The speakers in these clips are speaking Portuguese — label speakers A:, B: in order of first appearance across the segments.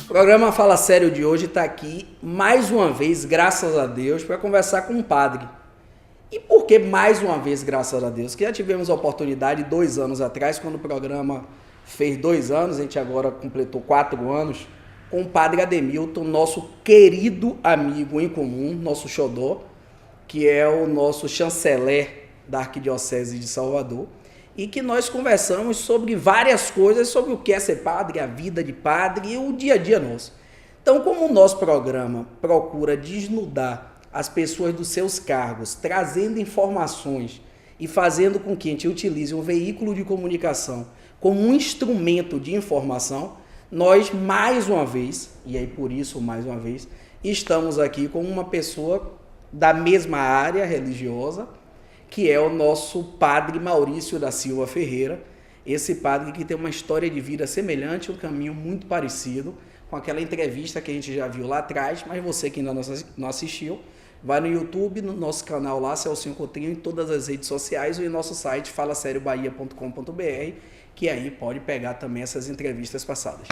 A: O programa Fala Sério de hoje está aqui, mais uma vez, graças a Deus, para conversar com um padre. E por que mais uma vez, graças a Deus? Que já tivemos a oportunidade 2 anos atrás, quando o programa fez 2 anos, a gente agora completou 4 anos, com o padre Ademilton, nosso querido amigo em comum, nosso xodó, que é o nosso chanceler da Arquidiocese de Salvador, e que nós conversamos sobre várias coisas, sobre o que é ser padre, a vida de padre e o dia a dia nosso. Então, como o nosso programa procura desnudar as pessoas dos seus cargos, trazendo informações e fazendo com que a gente utilize um veículo de comunicação como um instrumento de informação, nós mais uma vez, e aí por isso mais uma vez, estamos aqui com uma pessoa da mesma área religiosa, que é o nosso padre Maurício da Silva Ferreira, esse padre que tem uma história de vida semelhante, um caminho muito parecido com aquela entrevista que a gente já viu lá atrás, mas você que ainda não assistiu, vai no YouTube, no nosso canal lá, Celcinho Coutinho, em todas as redes sociais, ou em nosso site falaserioBahia.com.br, que aí pode pegar também essas entrevistas passadas.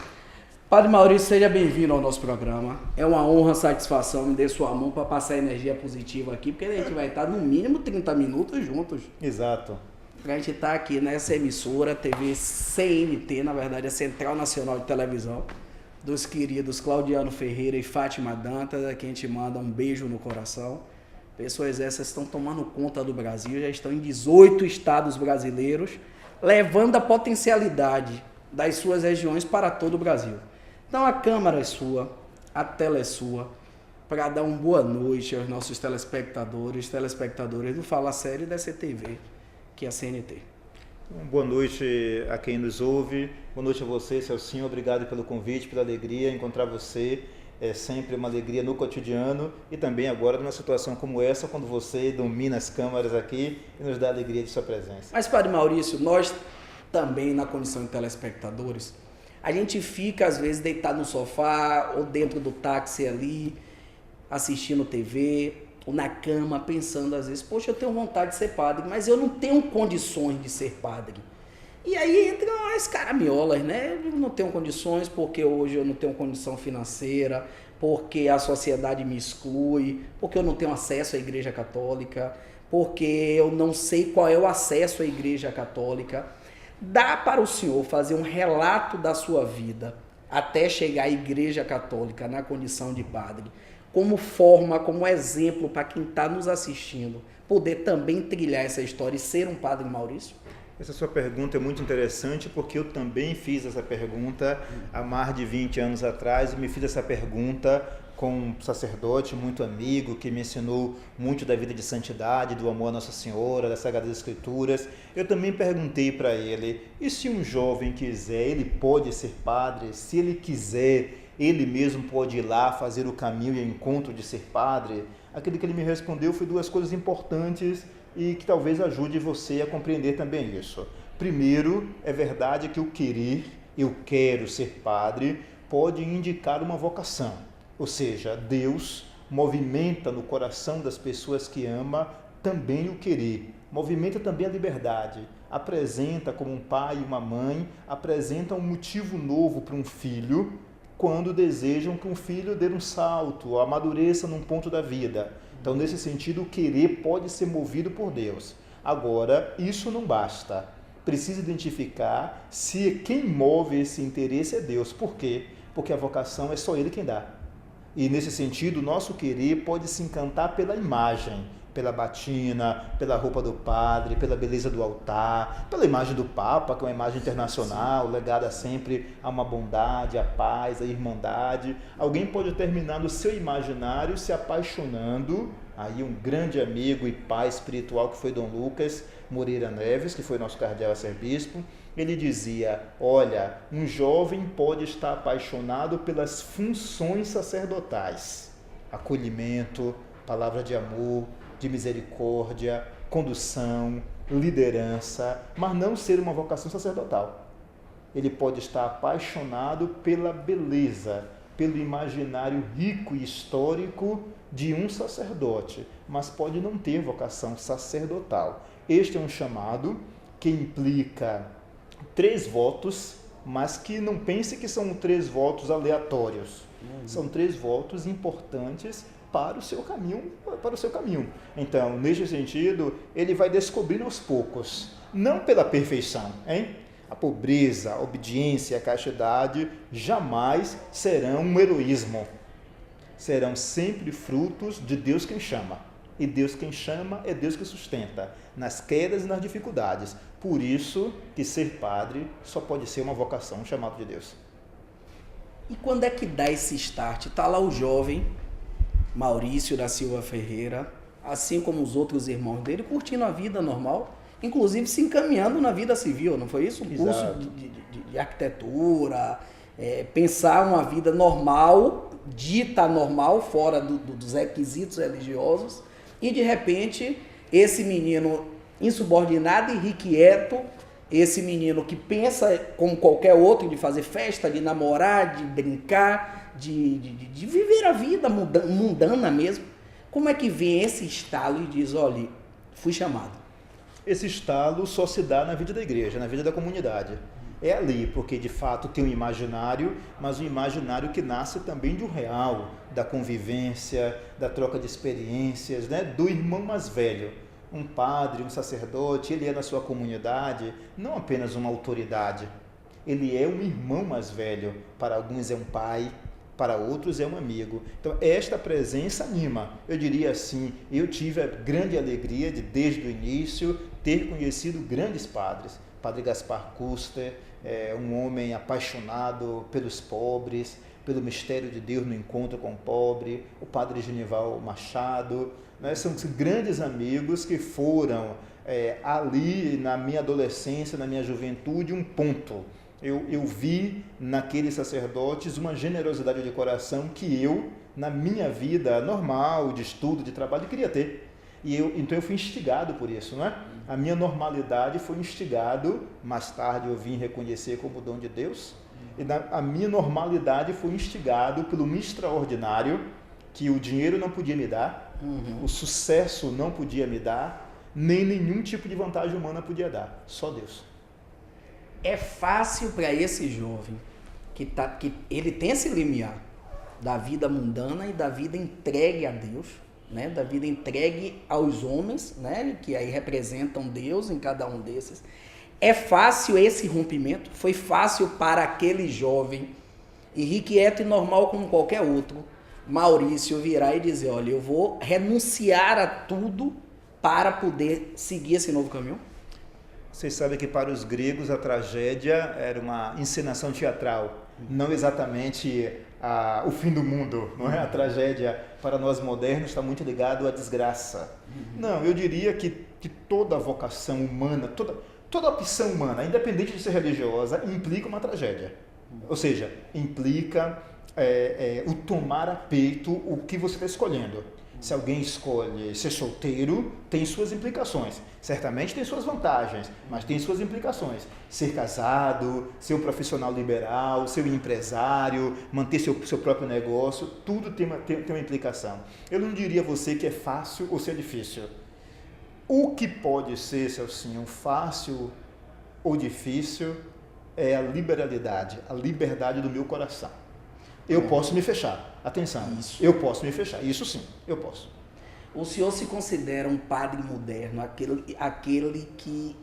A: Padre Maurício, seja bem-vindo ao nosso programa. É uma honra, satisfação, me dê sua mão para passar energia positiva aqui, porque a gente vai estar no mínimo 30 minutos juntos.
B: Exato.
A: A gente está aqui nessa emissora, TV CNT, na verdade, a Central Nacional de Televisão, dos queridos Claudiano Ferreira e Fátima Dantas, a quem a gente manda um beijo no coração. Pessoas essas estão tomando conta do Brasil, já estão em 18 estados brasileiros, levando a potencialidade das suas regiões para todo o Brasil. Então a câmara é sua, a tela é sua, para dar uma boa noite aos nossos telespectadores do Fala Sério dessa TV, que é a CNT.
B: Boa noite a quem nos ouve, boa noite a você, Celcinho, obrigado pelo convite, pela alegria, encontrar você é sempre uma alegria no cotidiano e também agora numa situação como essa, quando você domina as câmaras aqui e nos dá a alegria de sua presença.
A: Mas, Padre Maurício, nós também na condição de telespectadores, a gente fica às vezes deitado no sofá ou dentro do táxi ali, assistindo TV, ou na cama, pensando às vezes, poxa, eu tenho vontade de ser padre, mas eu não tenho condições de ser padre. E aí entram as caramiolas, né? Eu não tenho condições porque hoje eu não tenho condição financeira, porque a sociedade me exclui, porque eu não tenho acesso à Igreja Católica, porque eu não sei qual é o acesso à Igreja Católica. Dá para o senhor fazer um relato da sua vida até chegar à Igreja Católica na condição de padre, como forma, como exemplo para quem está nos assistindo, poder também trilhar essa história e ser um padre Maurício?
B: Essa sua pergunta é muito interessante porque eu também fiz essa pergunta há mais de 20 anos atrás. Eu me fiz essa pergunta com um sacerdote muito amigo que me ensinou muito da vida de santidade, do amor a Nossa Senhora, das Sagradas Escrituras. Eu também perguntei para ele, e se um jovem quiser, ele pode ser padre? Se ele quiser, ele mesmo pode ir lá fazer o caminho e o encontro de ser padre? Aquilo que ele me respondeu foi 2 coisas importantes e que talvez ajude você a compreender também isso. Primeiro, é verdade que o querer, eu quero ser padre, pode indicar uma vocação. Ou seja, Deus movimenta no coração das pessoas que ama também o querer, movimenta também a liberdade, apresenta como um pai e uma mãe, apresenta um motivo novo para um filho quando desejam que um filho dê um salto, amadureça num ponto da vida. Então, nesse sentido, o querer pode ser movido por Deus. Agora, isso não basta. Precisa identificar se quem move esse interesse é Deus. Por quê? Porque a vocação é só Ele quem dá. E nesse sentido, o nosso querer pode se encantar pela imagem, pela batina, pela roupa do padre, pela beleza do altar, pela imagem do Papa, que é uma imagem internacional, legada sempre a uma bondade, a paz, a irmandade. Alguém pode terminar no seu imaginário se apaixonando. Aí um grande amigo e pai espiritual que foi Dom Lucas Moreira Neves, que foi nosso cardeal arcebispo, ele dizia, olha, um jovem pode estar apaixonado pelas funções sacerdotais, acolhimento, palavra de amor, de misericórdia, condução, liderança, mas não ser uma vocação sacerdotal. Ele pode estar apaixonado pela beleza, pelo imaginário rico e histórico de um sacerdote, mas pode não ter vocação sacerdotal. Este é um chamado que implica 3 votos mas que não pense que são 3 votos aleatórios. São 3 votos importantes para o seu caminho. Então, neste sentido, ele vai descobrindo aos poucos, não pela perfeição, hein? A pobreza, a obediência, a castidade jamais serão um heroísmo. Serão sempre frutos de Deus quem chama. E Deus quem chama é Deus que sustenta, nas quedas e nas dificuldades. Por isso que ser padre só pode ser uma vocação, um chamado de Deus.
A: E quando é que dá esse start? Está lá o jovem Maurício da Silva Ferreira, assim como os outros irmãos dele, curtindo a vida normal, inclusive se encaminhando na vida civil, não foi isso? Um curso de arquitetura, pensar uma vida normal, dita normal, fora dos requisitos religiosos, e de repente esse menino insubordinado e irrequieto, esse menino que pensa como qualquer outro, de fazer festa, de namorar, de brincar, de viver a vida mundana mesmo, como é que vem esse estalo e diz, olha, fui chamado?
B: Esse estalo só se dá na vida da igreja, na vida da comunidade. É ali, porque de fato tem um imaginário, mas um imaginário que nasce também de um real, da convivência, da troca de experiências, né? Do irmão mais velho. Um padre, um sacerdote, ele é na sua comunidade não apenas uma autoridade, ele é um irmão mais velho, para alguns é um pai, para outros é um amigo. Então esta presença anima. Eu diria assim, eu tive a grande alegria de desde o início ter conhecido grandes padres. Padre Gaspar Custer, um homem apaixonado pelos pobres, pelo mistério de Deus no encontro com o pobre, o Padre Genival Machado, né? São grandes amigos que foram ali na minha adolescência, na minha juventude, um ponto. Eu vi naqueles sacerdotes uma generosidade de coração que eu, na minha vida normal, de estudo, de trabalho, queria ter. Então eu fui instigado por isso, não é? A minha normalidade foi instigado, mais tarde eu vim reconhecer como dom de Deus, e a minha normalidade foi instigado pelo extraordinário que o dinheiro não podia me dar, o sucesso não podia me dar, nem nenhum tipo de vantagem humana podia dar, só Deus.
A: É fácil para esse jovem que ele tem esse limiar da vida mundana e da vida entregue a Deus, né? Da vida entregue aos homens, né? Que aí representam Deus em cada um desses. É fácil esse rompimento? Foi fácil para aquele jovem irrequieto e normal como qualquer outro, Maurício, virar e dizer, olha, eu vou renunciar a tudo para poder seguir esse novo caminho?
B: Vocês sabem que para os gregos a tragédia era uma encenação teatral, não exatamente o fim do mundo, não é? A tragédia para nós modernos está muito ligado à desgraça. Não, eu diria que toda vocação humana, toda opção humana, independente de ser religiosa, implica uma tragédia. Ou seja, implica o tomar a peito o que você está escolhendo. Se alguém escolhe ser solteiro, tem suas implicações. Certamente tem suas vantagens, mas tem suas implicações. Ser casado, ser um profissional liberal, ser um empresário, manter seu próprio negócio, tudo tem uma implicação. Eu não diria a você que é fácil ou se é difícil. O que pode ser, Celcinho, fácil ou difícil é a liberalidade, a liberdade do meu coração. Eu posso me fechar. Atenção, eu posso me fechar. Isso sim, eu posso.
A: O senhor se considera um padre moderno, aquele que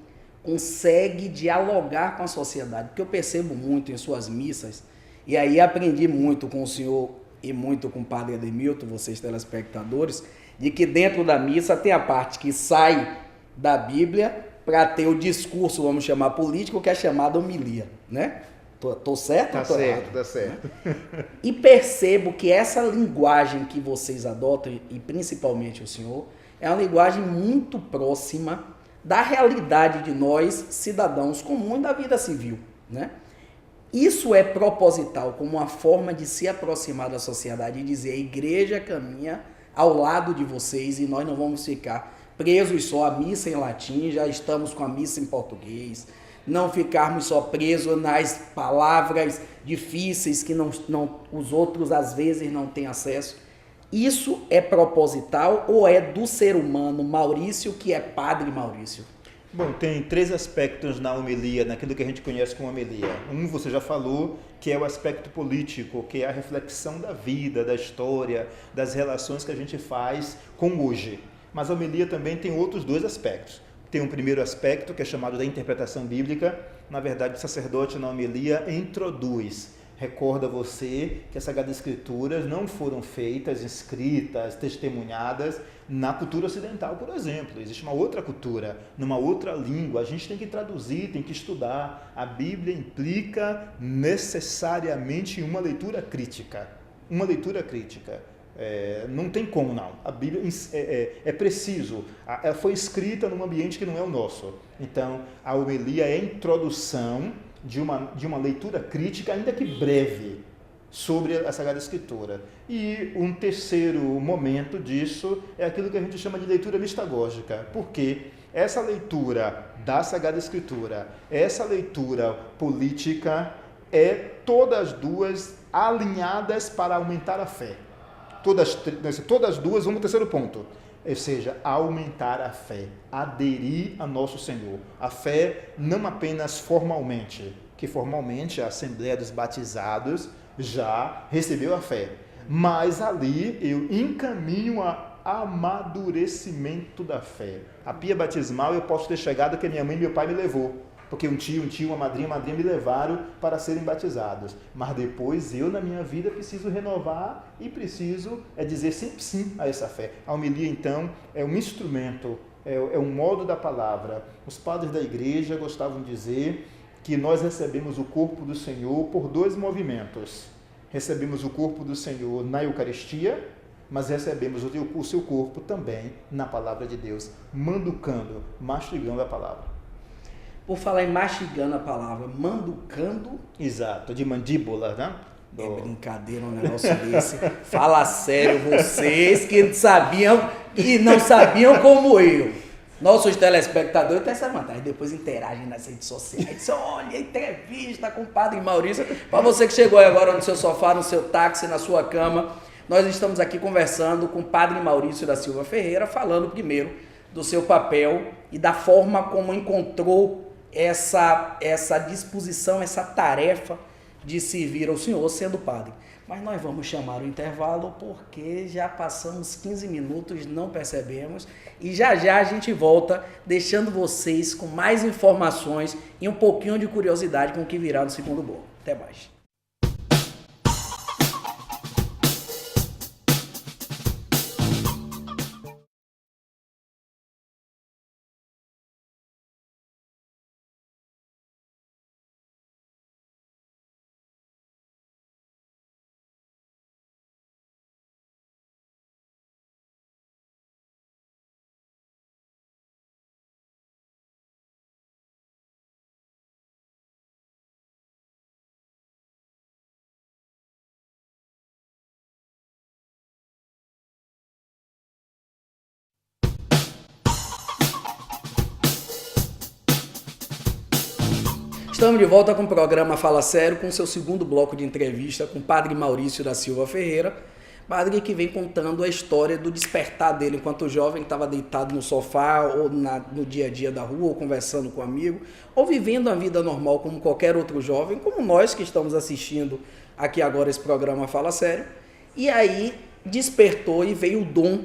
A: consegue dialogar com a sociedade? Porque eu percebo muito em suas missas, e aí aprendi muito com o senhor e muito com o padre Ademilton, vocês telespectadores, de que dentro da missa tem a parte que sai da Bíblia para ter o discurso, vamos chamar político, que é chamado homilia, né? Tô certo?
B: Tá certo, tá certo.
A: E percebo que essa linguagem que vocês adotam, e principalmente o senhor, é uma linguagem muito próxima da realidade de nós, cidadãos comuns da vida civil, né? Isso é proposital, como uma forma de se aproximar da sociedade e dizer, a igreja caminha ao lado de vocês e nós não vamos ficar presos só à missa em latim, já estamos com a missa em português, não ficarmos só presos nas palavras difíceis que os outros às vezes não têm acesso. Isso é proposital ou é do ser humano Maurício, que é padre Maurício?
B: Bom, tem 3 aspectos na homilia, naquilo que a gente conhece como homilia. Um, você já falou, que é o aspecto político, que é a reflexão da vida, da história, das relações que a gente faz com hoje. Mas a homilia também tem outros 2 aspectos. Tem um primeiro aspecto, que é chamado da interpretação bíblica. Na verdade, o sacerdote na homilia introduz. Recorda você que as Sagradas Escrituras não foram feitas, escritas, testemunhadas na cultura ocidental, por exemplo. Existe uma outra cultura, numa outra língua. A gente tem que traduzir, tem que estudar. A Bíblia implica necessariamente uma leitura crítica. Uma leitura crítica. Não tem como não. A Bíblia é preciso. Ela foi escrita num ambiente que não é o nosso. Então, a homilia é a introdução de uma leitura crítica, ainda que breve, sobre a Sagrada Escritura. E um terceiro momento disso é aquilo que a gente chama de leitura mistagógica, porque essa leitura da Sagrada Escritura, essa leitura política, todas duas alinhadas para aumentar a fé. Todas duas, vamos ao terceiro ponto. Ou seja, aumentar a fé, aderir a nosso Senhor. A fé não apenas formalmente, que formalmente a Assembleia dos Batizados já recebeu a fé, mas ali eu encaminho a amadurecimento da fé. A pia batismal eu posso ter chegado que minha mãe e meu pai me levou, porque um tio, uma madrinha me levaram para serem batizados. Mas depois eu, na minha vida, preciso renovar e preciso dizer sempre sim a essa fé. A homilia, então, é um instrumento, é um modo da palavra. Os padres da igreja gostavam de dizer que nós recebemos o corpo do Senhor por 2 movimentos. Recebemos o corpo do Senhor na Eucaristia, mas recebemos o seu corpo também na palavra de Deus, manducando, mastigando a palavra.
A: Por falar em mastigando a palavra, manducando...
B: Exato, de mandíbula, né?
A: É brincadeira um negócio desse. Fala sério, vocês que sabiam e não sabiam como eu. Nossos telespectadores têm essa vantagem, depois interagem nas redes sociais. Olha, entrevista com o Padre Maurício. Para você que chegou agora no seu sofá, no seu táxi, na sua cama, nós estamos aqui conversando com o Padre Maurício da Silva Ferreira, falando primeiro do seu papel e da forma como encontrou essa disposição, essa tarefa de servir ao Senhor sendo padre. Mas nós vamos chamar o intervalo porque já passamos 15 minutos, não percebemos, e já já a gente volta deixando vocês com mais informações e um pouquinho de curiosidade com o que virá no segundo bloco. Até mais. Estamos de volta com o programa Fala Sério, com seu segundo bloco de entrevista com o Padre Maurício da Silva Ferreira, padre que vem contando a história do despertar dele enquanto jovem, que estava deitado no sofá ou no dia a dia da rua, ou conversando com um amigo, ou vivendo a vida normal como qualquer outro jovem, como nós que estamos assistindo aqui agora esse programa Fala Sério, e aí despertou e veio o dom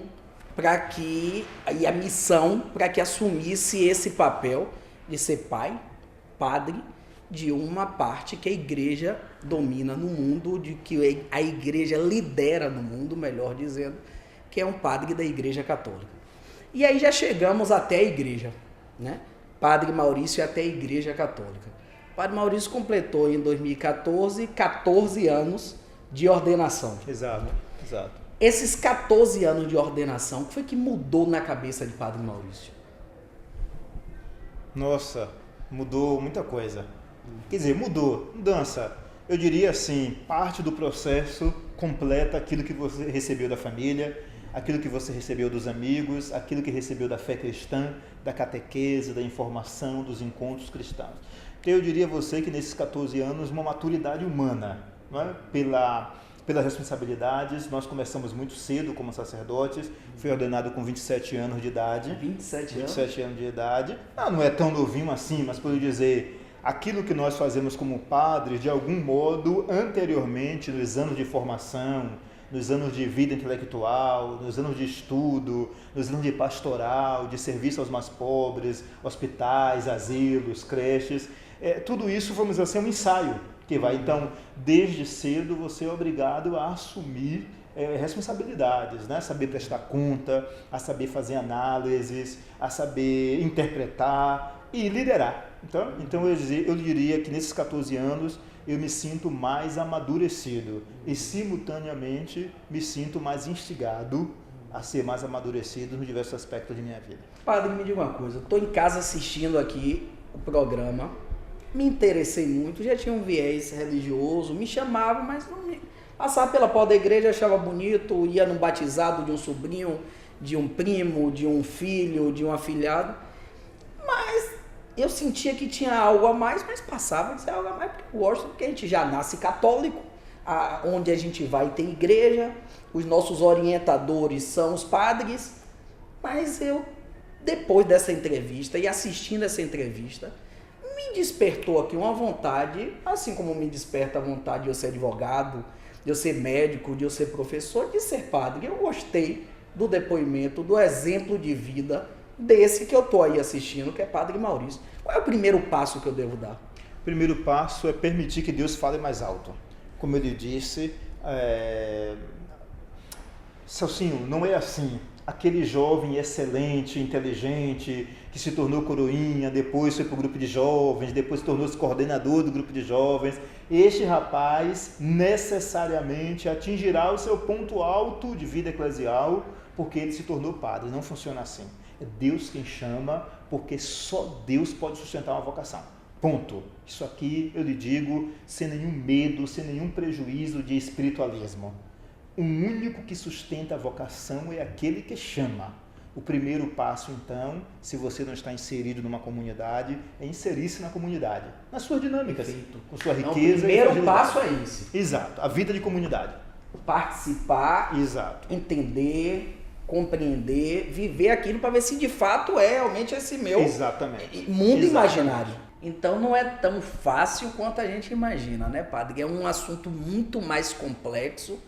A: e a missão para que assumisse esse papel de ser pai, padre, de uma parte que a igreja domina no mundo, de que a igreja lidera no mundo, melhor dizendo, que é um padre da Igreja Católica. E aí já chegamos até a igreja, né? Padre Maurício até a Igreja Católica. Padre Maurício completou em 2014 14 anos de ordenação.
B: Exato.
A: Esses 14 anos de ordenação, o que foi que mudou na cabeça de Padre Maurício?
B: Nossa, mudou muita coisa. Quer dizer, mudança. Eu diria assim, parte do processo completa aquilo que você recebeu da família, aquilo que você recebeu dos amigos, aquilo que recebeu da fé cristã, da catequese, da informação, dos encontros cristãos. Então eu diria a você que nesses 14 anos, uma maturidade humana, não é? pelas responsabilidades. Nós começamos muito cedo como sacerdotes, fui ordenado com 27 anos de idade. 27 anos de idade. Não é tão novinho assim, mas por dizer, aquilo que nós fazemos como padres, de algum modo, anteriormente, nos anos de formação, nos anos de vida intelectual, nos anos de estudo, nos anos de pastoral, de serviço aos mais pobres, hospitais, asilos, creches, tudo isso, vamos dizer assim, é um ensaio que vai. Então, desde cedo, você é obrigado a assumir responsabilidades, né? Saber prestar conta, a saber fazer análises, a saber interpretar e liderar. Então eu diria que nesses 14 anos eu me sinto mais amadurecido e, simultaneamente, me sinto mais instigado a ser mais amadurecido nos diversos aspectos de minha vida.
A: Padre, me diga uma coisa, estou em casa assistindo aqui o programa, me interessei muito, já tinha um viés religioso, me chamava, mas não me... Passava pela porta da igreja, achava bonito, ia no batizado de um sobrinho, de um primo, de um filho, de um afilhado, mas eu sentia que tinha algo a mais, mas passava de ser algo a mais porque eu gosto, porque a gente já nasce católico, onde a gente vai tem igreja, os nossos orientadores são os padres, mas eu, depois dessa entrevista e assistindo essa entrevista, me despertou aqui uma vontade, assim como me desperta a vontade de eu ser advogado, de eu ser médico, de eu ser professor, de ser padre. Eu gostei do depoimento, do exemplo de vida desse que eu estou aí assistindo, que é Padre Maurício. Qual é o primeiro passo que eu devo dar?
B: O primeiro passo é permitir que Deus fale mais alto. Como ele disse, Celcinho, não é assim. Aquele jovem excelente, inteligente, que se tornou coroinha, depois foi para o grupo de jovens, depois tornou-se coordenador do grupo de jovens. Este rapaz necessariamente atingirá o seu ponto alto de vida eclesial porque ele se tornou padre. Não funciona assim. É Deus quem chama, porque só Deus pode sustentar uma vocação. Ponto. Isso aqui eu lhe digo sem nenhum medo, sem nenhum prejuízo de espiritualismo. O único que sustenta a vocação é aquele que chama. O primeiro passo, então, se você não está inserido numa comunidade, é inserir-se na comunidade, nas suas dinâmicas,
A: Perfeito.
B: com sua riqueza.
A: Então, o primeiro passo é esse.
B: Exato, a vida de comunidade.
A: Participar,
B: exato,
A: entender, compreender, viver aquilo para ver se de fato é realmente esse meu
B: exatamente.
A: mundo imaginário. Então não é tão fácil quanto a gente imagina, né, padre? É um assunto muito mais complexo.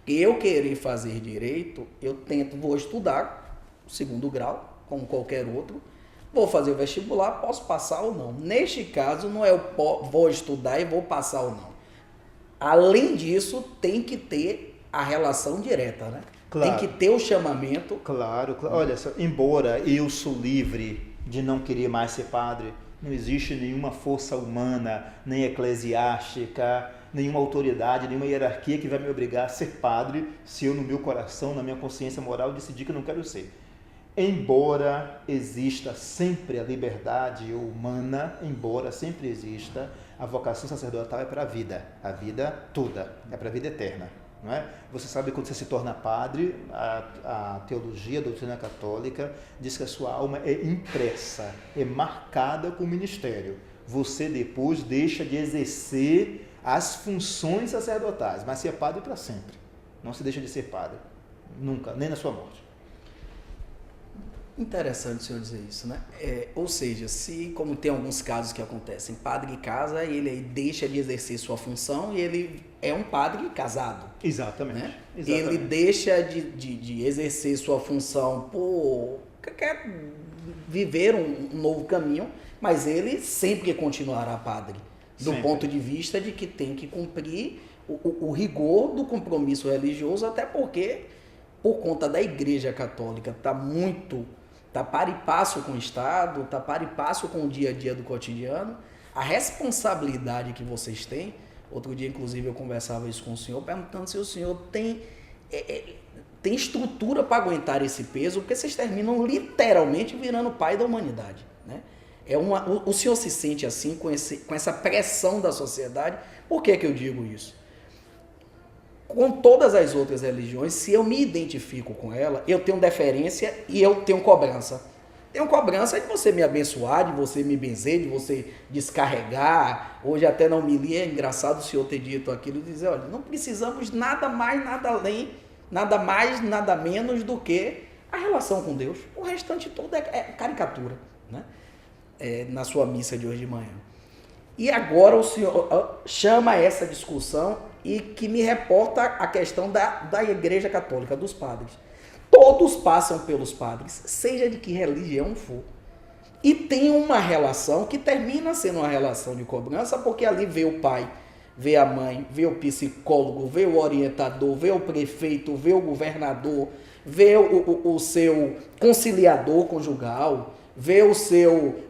A: Eu querer fazer direito, eu vou estudar o segundo grau, como qualquer outro, vou fazer o vestibular, posso passar ou não. Neste caso, não é eu vou estudar e vou passar ou não. Além disso, tem que ter a relação direta, né?
B: Claro.
A: Tem que ter o chamamento.
B: Claro. Olha, embora eu sou livre de não querer mais ser padre, não existe nenhuma força humana, nem eclesiástica, nenhuma autoridade, nenhuma hierarquia que vai me obrigar a ser padre se eu, no meu coração, na minha consciência moral, decidir que eu não quero ser. Embora exista sempre a liberdade humana, embora sempre exista, a vocação sacerdotal é para a vida toda, é para a vida eterna. Não é? Você sabe que quando você se torna padre, a teologia, a doutrina católica, diz que a sua alma é impressa, é marcada com o ministério. Você depois deixa de exercer as funções sacerdotais, mas se é padre para sempre. Não se deixa de ser padre, nunca, nem na sua morte.
A: Interessante o senhor dizer isso, né? Ou seja, se, como tem alguns casos que acontecem, padre casa, ele aí deixa de exercer sua função e ele é um padre casado.
B: Exatamente.
A: Né?
B: Exatamente.
A: Ele deixa de exercer sua função quer viver um novo caminho, mas ele sempre continuará padre. Do
B: sempre. Ponto
A: de vista de que tem que cumprir o rigor do compromisso religioso, até porque, por conta da Igreja Católica, tá par e passo com o Estado, tá par e passo com o dia a dia do cotidiano, a responsabilidade que vocês têm. Outro dia, inclusive, eu conversava isso com o senhor, perguntando se o senhor tem estrutura para aguentar esse peso, porque vocês terminam literalmente virando pai da humanidade, né? O senhor se sente assim, com essa pressão da sociedade? Por que eu digo isso? Com todas as outras religiões, se eu me identifico com ela, eu tenho deferência e eu tenho cobrança. Tenho cobrança de você me abençoar, de você me benzer, de você descarregar. Hoje até na homilia é engraçado o senhor ter dito aquilo, dizer, olha, não precisamos nada mais, nada além, nada mais, nada menos do que a relação com Deus. O restante todo é caricatura, né? Na sua missa de hoje de manhã. E agora o senhor chama essa discussão e que me reporta a questão da Igreja Católica, dos padres. Todos passam pelos padres, seja de que religião for. E tem uma relação que termina sendo uma relação de cobrança, porque ali vê o pai, vê a mãe, vê o psicólogo, vê o orientador, vê o prefeito, vê o governador, vê o seu conciliador conjugal, vê o seu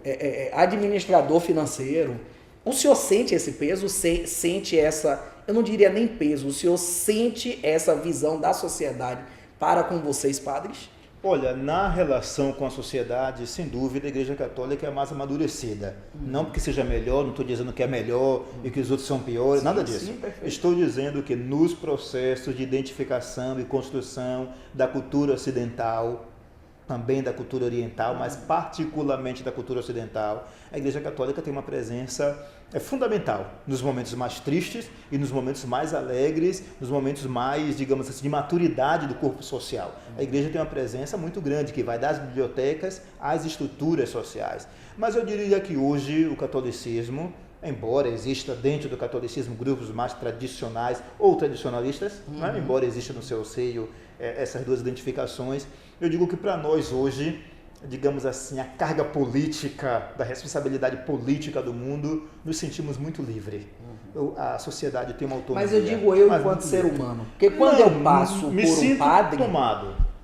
A: administrador financeiro. O senhor sente esse peso, sente essa, eu não diria nem peso, o senhor sente essa visão da sociedade para com vocês, padres?
B: Olha, na relação com a sociedade, sem dúvida, a Igreja Católica é mais amadurecida. Não porque seja melhor, não estou dizendo que é melhor e que os outros são piores, nada disso.
A: Sim,
B: estou dizendo que nos processos de identificação e construção da cultura ocidental, também da cultura oriental, mas particularmente da cultura ocidental, a Igreja Católica tem uma presença fundamental nos momentos mais tristes e nos momentos mais alegres, nos momentos mais, digamos assim, de maturidade do corpo social. A Igreja tem uma presença muito grande que vai das bibliotecas às estruturas sociais. Mas eu diria que hoje o catolicismo, embora exista dentro do catolicismo grupos mais tradicionais ou tradicionalistas, né? Embora exista no seu seio essas duas identificações, eu digo que para nós hoje, digamos assim, a carga política, da responsabilidade política do mundo, nos sentimos muito livres. A sociedade tem uma autonomia.
A: Mas eu digo eu enquanto ser humano, porque quando eu passo por um padre,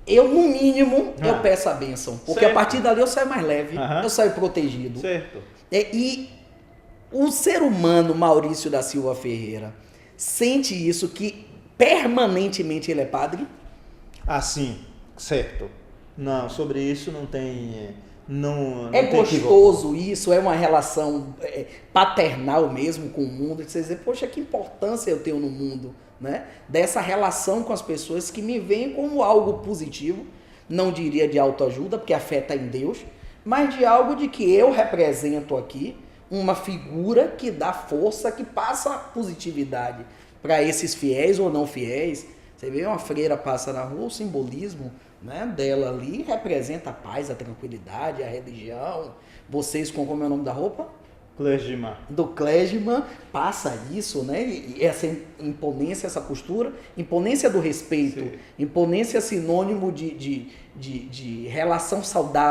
A: eu no mínimo eu peço a bênção, porque certo. A partir dali eu saio mais leve, eu saio protegido.
B: Certo.
A: E o ser humano Maurício da Silva Ferreira sente isso, que permanentemente ele é padre?
B: Assim, certo. Não, sobre isso não tem... Não
A: é
B: tem
A: gostoso isso, é uma relação paternal mesmo com o mundo, de você dizer, poxa, que importância eu tenho no mundo, né? Dessa relação com as pessoas que me veem como algo positivo, não diria de autoajuda, porque a fé está em Deus, mas de algo de que eu represento aqui, uma figura que dá força, que passa positividade para esses fiéis ou não fiéis. Você vê uma freira passa na rua, o simbolismo, né, dela ali representa a paz, a tranquilidade, a religião. Vocês, como é o nome da roupa?
B: Clergyman.
A: Do clergyman, passa isso, né? E essa imponência, essa postura, imponência do respeito, sim. Imponência sinônimo de relação saudável.